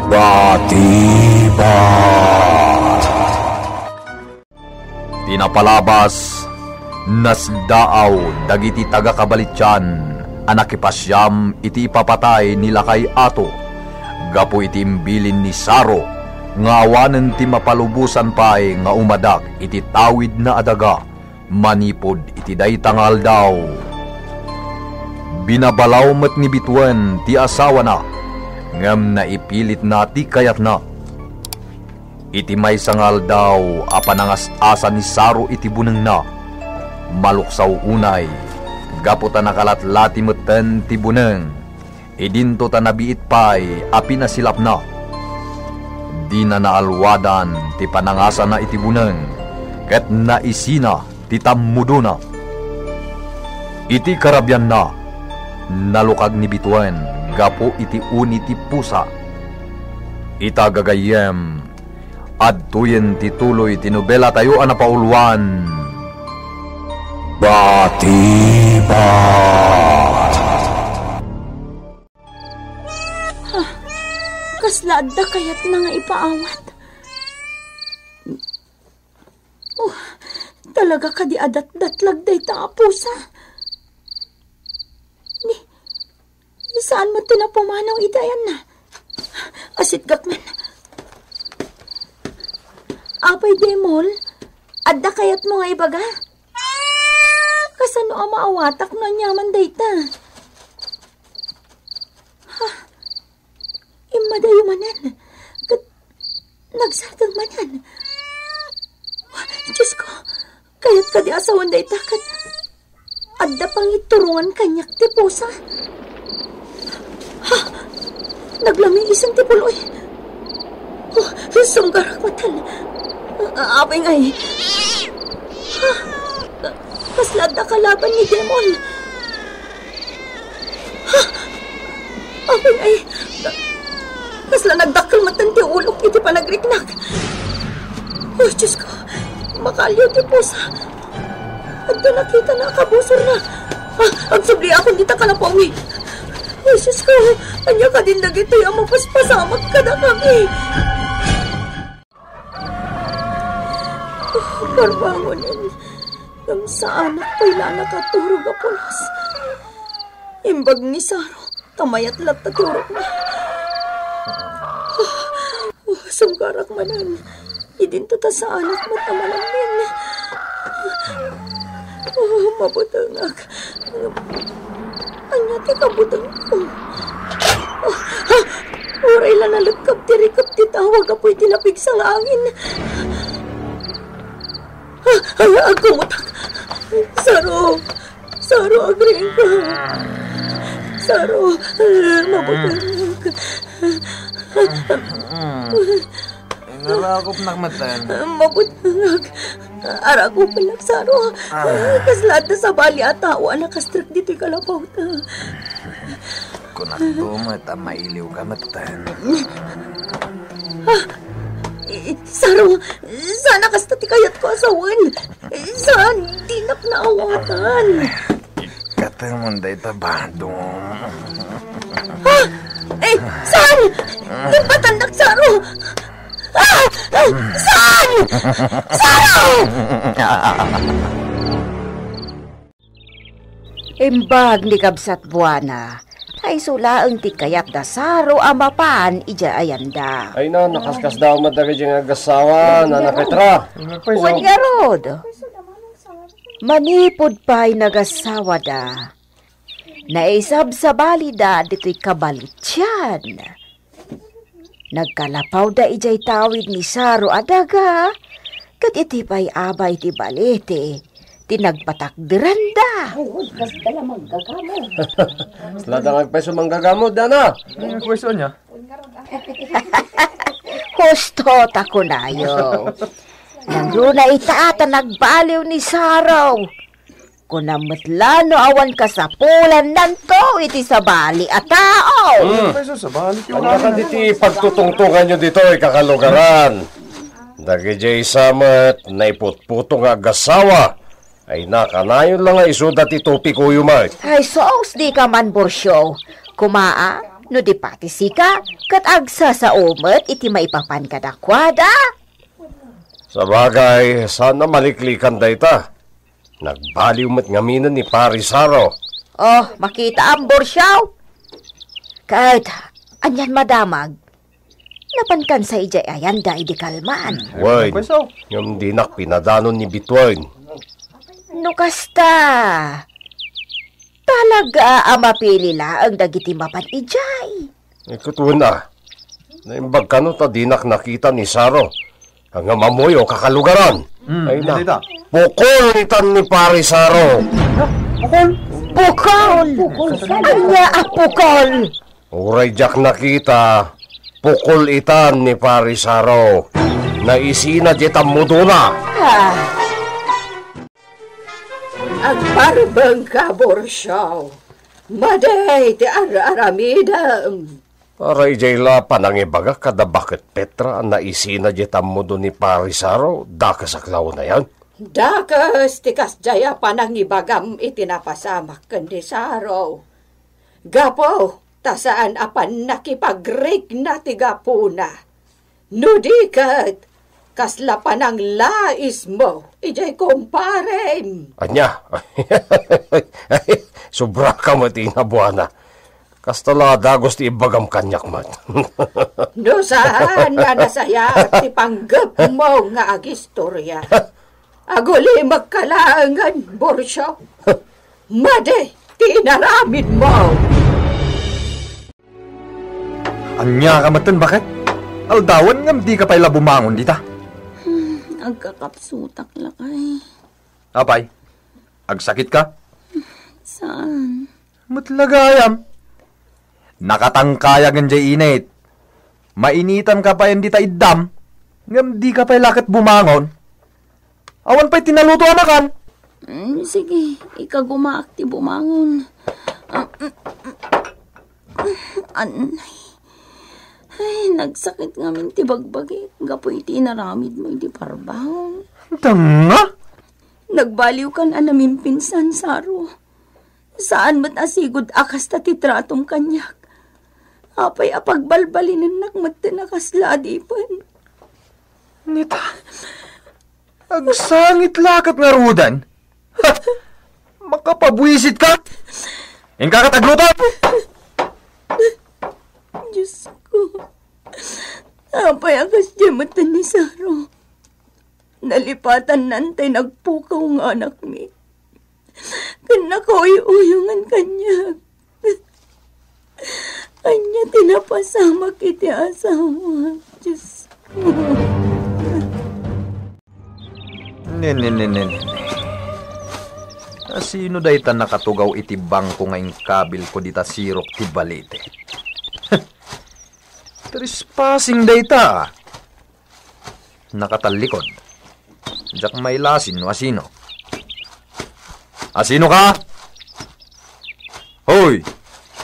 Batibat. Tinapalabas nasdaaw dagiti taga-kabalityan anak ipasyam iti ipapatay nila kay Ato gapo iti imbilin ni Saro nga awanen ti mapalubusan pay nga umadak iti tawid na adaga manipod iti daytangal daw. Binabalaw met ni Bituan ti asawa na ngem naipilit na ti kayat na. Iti may sangal daw apanangas-asa ni Saro iti buneng na. Maluksaw unay, gapo ta nakalatlati metten ti buneng. Idinto ta nabiit pay api na silap na. Di na naalwadan ti panangasa na iti buneng, ket naisina ti tammudo na. Iti karabyan na, nalukag ni Bituan, gapo iti uni ti pusa. Ita gagayem, adtuyen ti tuloy ti nobela tayo anapaulwan. Batibat. Kasla adda kayat na nga ipaawat. Talaga ka di adat-datlag day ta pusa. Ni saan mo tinapumanaw itayan na? Asit gakman. Apay demol, adda kayat mo nga ibaga? Kasano ang maawatak na nyaman dayta? Imadayo manan. Nagsartang manan. Diyos ko, kayat ka di asawan dayta kat adda pang iturungan kanyak ti pusa. Naglaming isang ti puloy. Sunggarak matan. Apay ngay. Kaslad na kalaban ni Demon. Apay ngay. Kasla nagdakal matan ti ulok iti panagriknak. Diyos ko, makalyo ti pusa. At na nakita na kabusor na. Ang subli akong dita kalapawi. Diyos ko, anya ka din nagito yung mapaspasamag ka na kami. Barbangonin. Yung sa anak pa'y nakaturo ka pulos. Imbag ni Saro, tamayat lat na turok na. Sunggarak manan. Idinto ta sa anak mo tamalamin. Mabutangak. Anya ti kabutang ko. Uray lang nalagkap tirikap ti tawag apoy tinapig sa langin. Ako mutak. Saro, agring ka. Saro, mabutangak. Narakop nakmatan. Mabutangag. Arago palak, Saro. Kaslata sa bali at tawa nakastrak dito'y kalapaw ta. Kung ako mata, mailiw ka matan. Saro, sana kastati kayat ko asawan. Saan dinak na awatan. Ikatang munday tabadong. Saan? Patandak, Saro. Saan? Saro! Imbag ni Kabsat Buwana, ay sulaang ti kayat da Saro amapan ija ayanda. Ay na, nakaskas daw madagay dyan agasawa na Petra. Uwan nga rod. Manipod pa'y nagasawa da. Naisab sa balida dito'y kabalityan. Nagkalapaw da ijay tawid ni Saro adaga. Kat iti pa'y abay ti balete. Tinagpatakdiran da. Sladang agpeso manggagamod da na. Ang pwesto niya? Husto takunayo. Nangruna itaata nagbaliw ni Saro. Kunamutlano awan kasapulan nanto iti sabali a tao. Pwesto sa balik yun. Ang nakan diti pagtutungtungan nyo dito ay kakalugaran. Dagijay samat na iputputo nga agasawa. Ay nakanayon lang nga isudat ito pikuyo Mark. Ay sos di ka man borsyo. Kumaa, No di pati sika, kat agsa sa umet, iti maipapan kadakwada. Sa bagay, sana maliklikan dayta. Nagbaliw met ngaminan ni Parisaro. Oh, makita ang borsyaw. Kahit, anyan madamag. Napankan sa ijay ayan da idi kalmaan. Wait, ngam dinak pinadanon ni Bituin. No kasta. Talaga mapili la ang dagiti mapan ijay. Ikutuan na. Naimbag ka no ta dinak nakita ni Saro. Ang mamoy o kakalugaran. Ay na. Pukol itan ni Parisaro. Pukol! Anya ang pukol! Uray jak nakita. Pukol itan ni Parisaro. Naisina jetam muduna. Ang barbang kaborsyaw. Maday ti ara-aramidam. Para ijayla panangibaga kada bakit Petra ang naisina jetam mudo ni Parisaro. Dakasaklaw na yan. Dakas tikas jaya panangibagam itinapasamak kendi Saro. Gapo, tasaan apan nakipagrig na tigapuna. Nudikat, kasla panang lais mo, ijay kumparem. Anya, sobra ka mati na buwana. Kastala dagos ti ibagam kanyak mat. No saan nga nasaya ti panggap mo nga agistorya. Aguli magkalaangan, Borsyaw. Made, tinaramid mo. Anya ka matan, bakit? Aldawan ngam di ka pala bumangon dita. Agkakapsutak lakay. Apay, agsakit ka? Saan? Matlagayam. Nakatangkaya ng jay init. Mainitan ka pa yan dita idam. Ngam di ka pa lakat bumangon. Awan pa'y tinaluto amakan. Sige, ikagumaakti bumangon. Anay. Ay, nagsakit nga min tibagbagi. Gapoy tinaramid mo iti parbaon. Tanga? Nagbaliw kan anamin pinsan, Saro. Saan mat asigod akas ta titratom kanyak. Apay apagbalbalinin nakmat tinakasla adipan. Nita, agsangit lakat nga rudan. Ha! Makapabwisit ka? Yung kakataglutan? Diyos ko. Apay akas diyamatan ni Saro. Nalipatan nantay nagpukaw nga anak mi. Kanakoy-uyungan kanya. Kanya tinapasamak iti asawa. Diyos ko. Nen. Sino day ta nakatugaw iti bangko ngayong kabil ko dita sirok ti balite? Trespassing day ta. Nakatalikod. Diyak may lasin no asino. Asino ka? Hoy!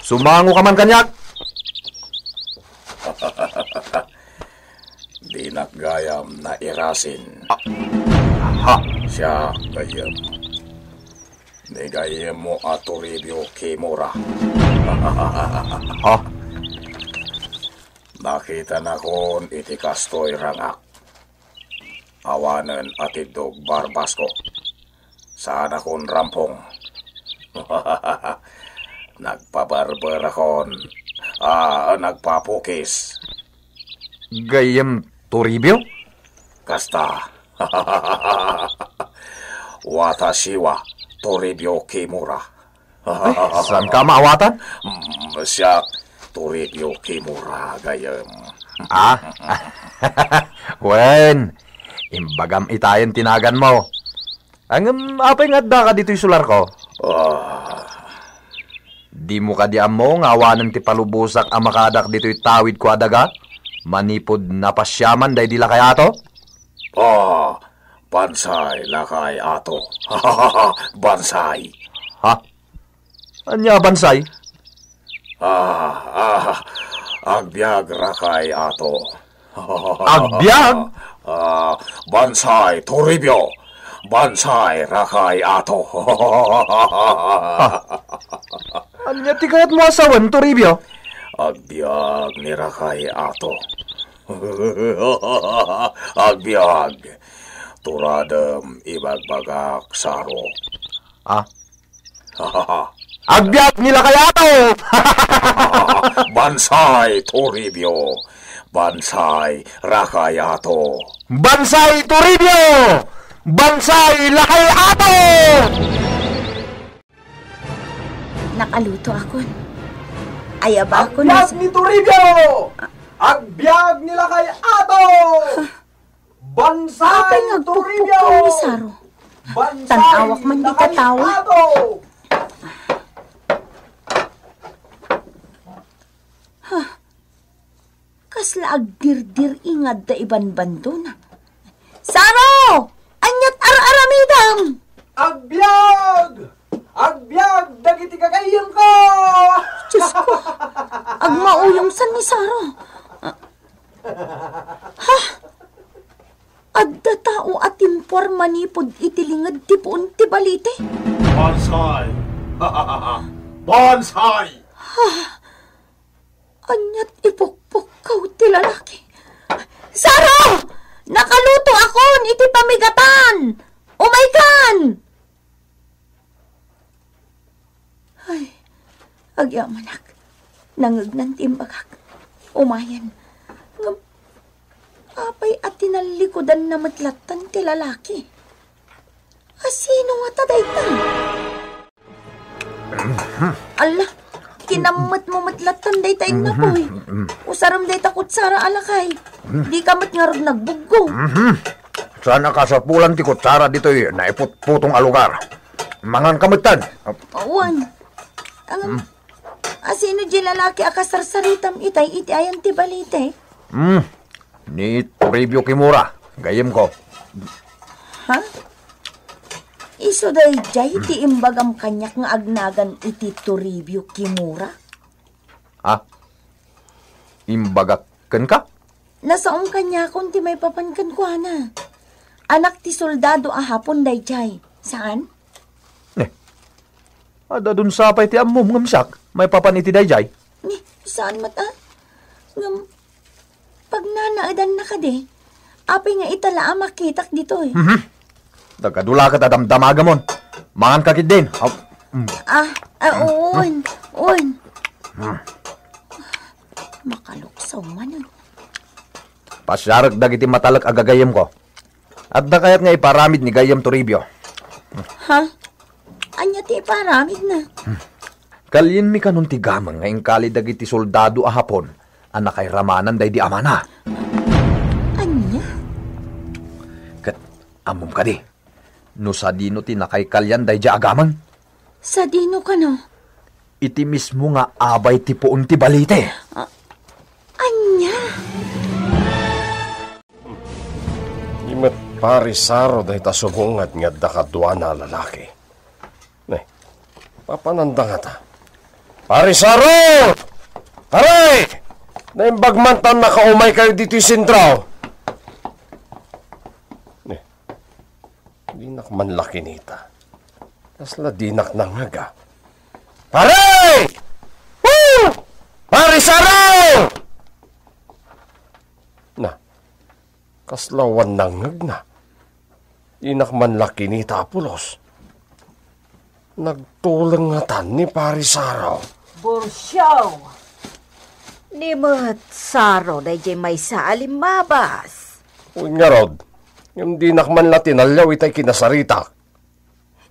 Sumango ka man kanyak! Di gayam na irasin. Ha? Siya gayam. Di gayam mo Toribio Kimura. Ha? Nakita na kon iti kastoy rangak. Awanan at idog barbasko. Saan akong rampong. Nagpabarber akon. Nagpapukis. Gayam Toribio? Kasta. Watashiwa Toribio Kimura. Saan ka maawatan? Siya Toribio Kimura gayam. Wen, imbagam itayan tinagan mo. Ang apay nga da ka dito'y sular ko. Di mo ka diam mo nga awanan ti palubusak ang makadak dito'y tawid ko adaga? Manipod na pasyaman day dila kay ato? Bansay lakay ato. Bansay. Ha? Anya bansay? Agbyag rakay ato. Agbyag? Bansay Toribio. Bansay rakay ato. Anya ti kayat mo asawan, Toribio? Agbyag ni Rakay ato. Agbyag. Turadem ibagbagak saro. Ah? Agbyag nila kaya to! Bansay Toribio. Bansay Rakay ato. Bansay Toribio! Bansay Lakay ato! Nakaluto ako. Ayaba ako na Agbyag ni Toribio! Agbyag nila kay ato! Bansay Apay ngagpukpuk ko ni Saro. Tanawak man di katawa. Kasla agdirdir ingad da iban bando na. Saro! Anyat ar-aramidam! Agbyag! Agbyag! Dagiti kakayang ko! Diyos ko! Agmaulong san ni Saro. Ha? Adda tao at impor manipod itilingad tipuon ti balite. Bansay! Bansay! Anyat ipukpuk kaw ti lalaki. Saro! Nakaluto akon iti pamigatan! Umaykan! Ay, agyamanak. Nangagnan timbagak. Umayan. Apay at tinalikodan na matlatan ti lalaki. Asino nga tadaytan? Ala, kinamat mo matlatan daytay na po eh. Usaram dayta kutsara alakay. Di ka mat nga rin nagbuggo. Sana ka sa pulan ti kutsara dito naiput-putong alugar. Mangan kamitan. Awan. Asino di lalaki akasarsaritam itay iti ayan ti balite? Ni Toribio Kimura. Gayem ko. Ha? Iso day jay ti imbagam kanyak nga agnagan iti Toribio Kimura? Ha? Imbagakan ka? Nasaong kanya kung ti may papankan ko, ana. Anak ti soldado ahapon day jay. Saan? Ada dun sapay ti ammom ngamsak. May papaniti dayjay. Ni, saan mata? Ngam, pag nanaadan na ka de, apay nga itala makitak dito eh. Dagkadula ka tadamdamaga mon. Mangan ka kit din. Uwan. Makaluksaw man yun. Pasyarag dagiti matalak agagayem ko. At da kayat nga iparamid ni Gayem Toribio. Ha? Anya ti iparamid na. Kalyin mi kanun ti gamang ngayong kali dagiti soldado ahapon. Anak kay ramanan day di amana. Anya? Kat amom ka di. No sa dino ti nakay kalyan day di agamang. Sa dino ka no? Iti mismo nga abay ti puon ti balite. Anya? Imet parisaro dahi ta subungat nga dakadwa na lalaki. Papananda nga ta. Parisaro! Aray! Naimbagmantan na kaumay kayo dito yung sintraw. Dinak man laki nita. Kasla dinak na ngaga. Aray! Woo! Parisaro! Na, kaslawan na ngag na. Dinak man laki nita apulos. Nagtulang nga tan ni Parisaro. Bursyaw! Ni mo't Saro na jay may saalim mabas. Uy nga Rod, yung dinak man la tinalyaw itay kinasarita.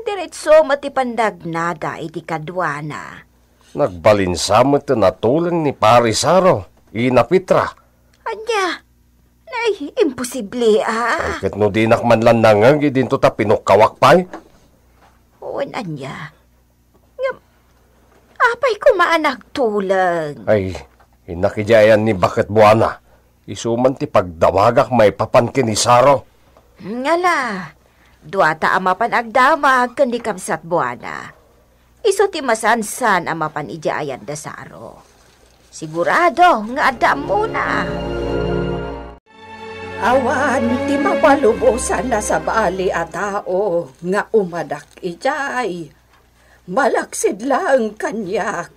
Diretso matipandag nada iti kadwana. Nagbalinsa mo ito natulang ni Parisaro. Inapitra. Anya, ay, imposible ah. Kahit no dinak man lang nangag, idin to ta pinukawak pa'y. Uwan anya. Apay kumaanak tulang. Ay, inakijayan ni Bakit Buwana. Isuman ti pagdamagak may papankin ni Saro. Ngala, duata amapan agdamag kandi kamsat buwana. Iso ti masansan amapan ijayan da Saro. Sigurado nga adam muna. Awan ti mapalubosan na sa bali a tao nga umadak ijay. Malaksid lang kanyak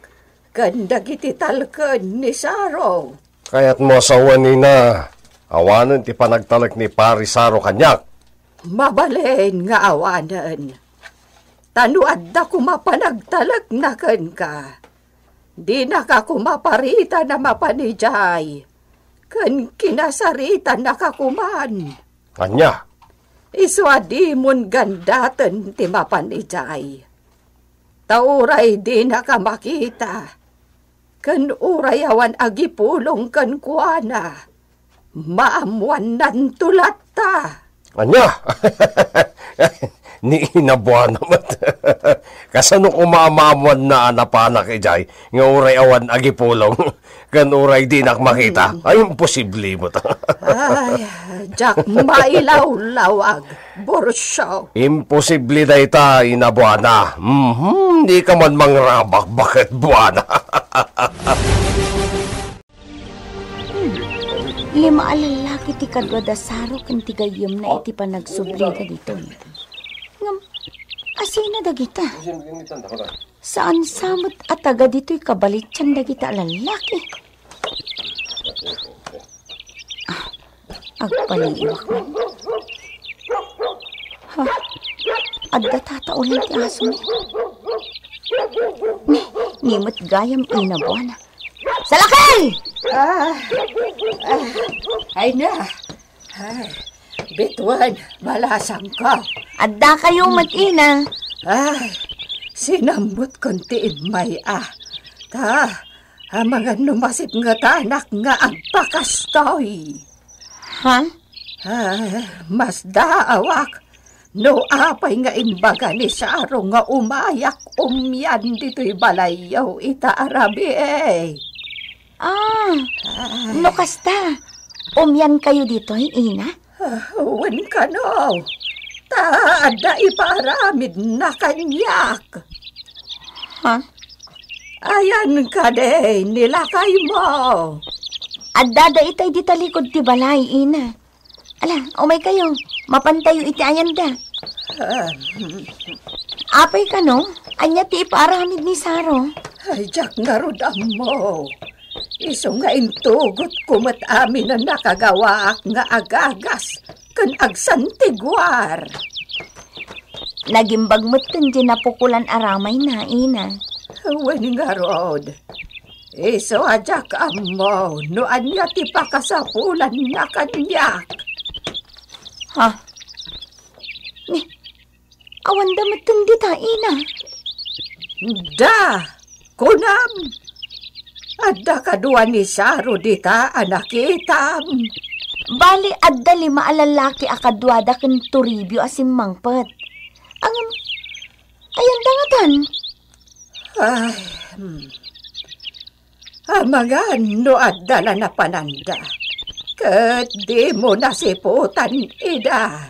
Ganda giti talken ni Saro. Kaya't mo asawan ni na. Awanan ti panagtalak ni Pari Saro kanyak. Mabalen nga awanan. Tanuad da kumapanagtalak na ken ka. Di na ka kumaparita na mapanijay. Ken kinasarita na kakuman. Kanya? Iswadi mon gandaten ti mapanijay. Tauray di na ka makita. Ken uray awan agipulong ken kuana. Maamuan nan tulat ta. Kanya? Ni inabuan naman. Kasano kumamamuan na anapanak ijay, nga uray awan agipulong, kan uray di nakmakita, ay imposible mo ta. Ay, Jack, mailaw-lawag, borsyo. Imposible na ita, inabuana. Di ka man mangrabak, bakit buwana? Lima alalaki ti kadwa da Saro ken ti gayem na iti panagsublida dito. Ngam, asina dagita. Saan samot at taga dito'y kabalitsan dagita alalaki. Agpaliiwak man. Ha, adda tataulan ti aso ni. Nimot gayam inabuana. Salakay! Ay na. Ay, bituan, malasang ka. Adda kayong mag-ina. Ay, sinambot konti may Ta, mga numasit nga tanak nga agpakastoy. Ha? Ay, mas daawak. No apay nga imbaga ni Saro nga umayak umyan dito'y balayaw ita arabi eh. No kasta. Umyan kayo dito, ina? Wen ka no. Taada iparamid na kanyak. Ha? Ayan ka de, nilakay mo. Adada itay di talikod ti balay, ina. Ala, umay kayo. Mapantayo iti ayan da. Apay ka no? Anya ti iparamid ni Saro. Ay, Jack, narudam mo. Iso nga intugot kumat amin na nakagawa nga agagas kan agsantigwar. Nagimbag mo't kundi napukulan aramay na, ina. Wen nga rod. Iso ajak amo, no anya ti pakasapulan na kanyak. Ha? Ni, awan damat kundi ta, ina. Da, kunam. Adda kadua ni Saro dita anakitam. Bali adda lima alalaki akadwada ken turibyo asim mangpet. Ayan dangatan. Ay, amagan no adda na napananda. Ket di mo nasiputan ida.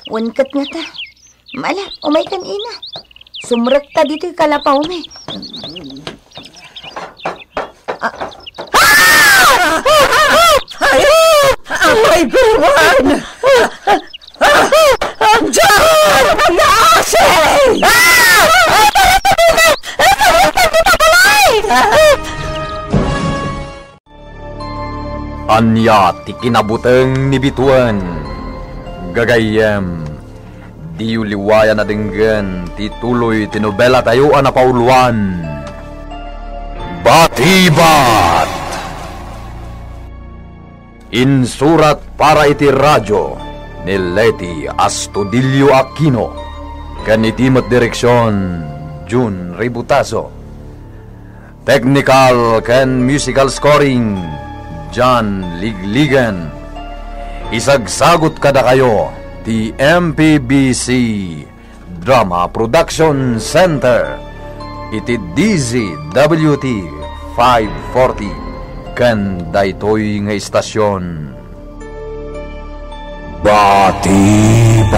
Wankat nga ta. Mala, umay kan ina. Sumrek ta dito'y kalapaw me. Ay, buwan! Diyan! Mga asay! Anya ti kinabuteng ni bituan. Gagayem, di uliwayan na dinggan ti tuloy ti nobela tayo na pauluan. Batibat! Insurat para iti radyo ni Leti Astudillo Aquino. Kan itimat direksyon June Ributaso. Technical kan musical scoring John Ligligan. Isagsagot kada kayo ti MPBC Drama Production Center. Iti DZWT 540 kan daytoy nga istasyon. Batibat!